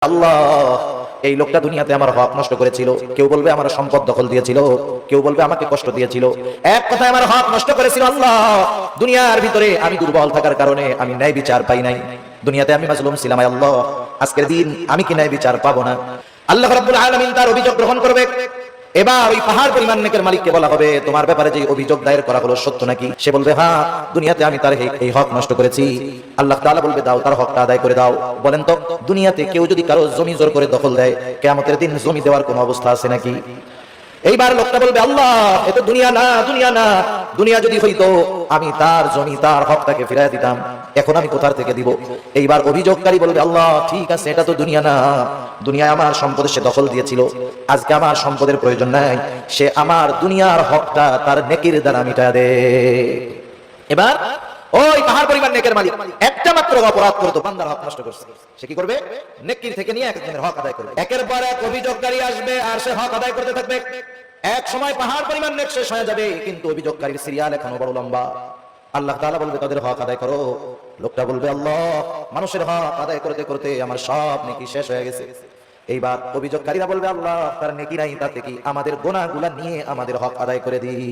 আল্লাহ এই লোকটা দুনিয়াতে আমার হক নষ্ট করেছিল, কেউ বলবে আমার সম্পদ দখল দিয়েছিল, কেউ বলবে আমাকে কষ্ট দিয়েছিল, এক কথায় আমার হক নষ্ট করেছিল। আল্লাহ দুনিয়ার ভিতরে আমি দুর্বল থাকার কারণে আমি ন্যায় বিচার পাই নাই, দুনিয়াতে আমি মাজলুম ছিলাম। আল্লাহ আজকের দিন আমি কি ন্যায় বিচার পাবো না? আল্লাহ রাব্বুল আলামিন তার অভিযোগ গ্রহণ করবে। এবার ওই পাহাড় পরিমাণ নেকের মালিককে বলা হবে, তোমার ব্যাপারে যে অভিযোগ দায়ের করা হলো সত্য নাকি? সে বলবে হ্যাঁ, দুনিয়াতে আমি তার এই হক নষ্ট করেছি। আল্লাহ তাআলা বলবে দাও, তার হকটা আদায় করে দাও। বলেন তো, দুনিয়াতে কেউ যদি কারো জমি জোর করে দখল দেয়, কিয়ামতের দিন জমি দেওয়ার কোনো অবস্থা আছে নাকি? এইবার লোকটা বলবে আল্লাহ এ তো দুনিয়া না, দুনিয়া না, দুনিয়া যদি হইতো আমি তার জমি তার হক তাকে ফিরিয়ে দিতাম, এখন আমি কোথা থেকে দিব? এইবার অভিযোগকারী বলবে আল্লাহ ঠিক আছে, এটা তো দুনিয়া না, দুনিয়ায় আমার সম্পদের সে দখল দিয়েছিল, আজকে আমার সম্পদের প্রয়োজন নাই, সে আমার দুনিয়ার হকটা তার নেকির দ্বারা মিটায় দে। এবার ওই পাহাড় পরিমাণ নেকের মালিক একটা মাত্র অপরাধ করতো, বান্দার হক নষ্ট করছে, সে কি করবে? নেকির থেকে নিয়ে একজনের হক আদায় করবে। একের পর এক অভিযোগকারী আসবে আর সে হক আদায় করতে থাকবে। এক সময় পাহাড় পরিমাণ নেক শেষ হয়ে যাবে, কিন্তু অভিযোগকারীর সিরিয়াল এখনো বড় লম্বা। আল্লাহ তাআলা বলবে তাদের হক আদায় করো। লোকটা বলবে আল্লাহ মানুষের হক আদায় করতে করতে আমার সব নেকি শেষ হয়ে গেছে। এইবার অভিযোগকারীরা বলবে আল্লাহ তার নেকি নাই, তাতে কি আমাদের গুনাহগুলো নিয়ে আমাদের হক আদায় করে দিই।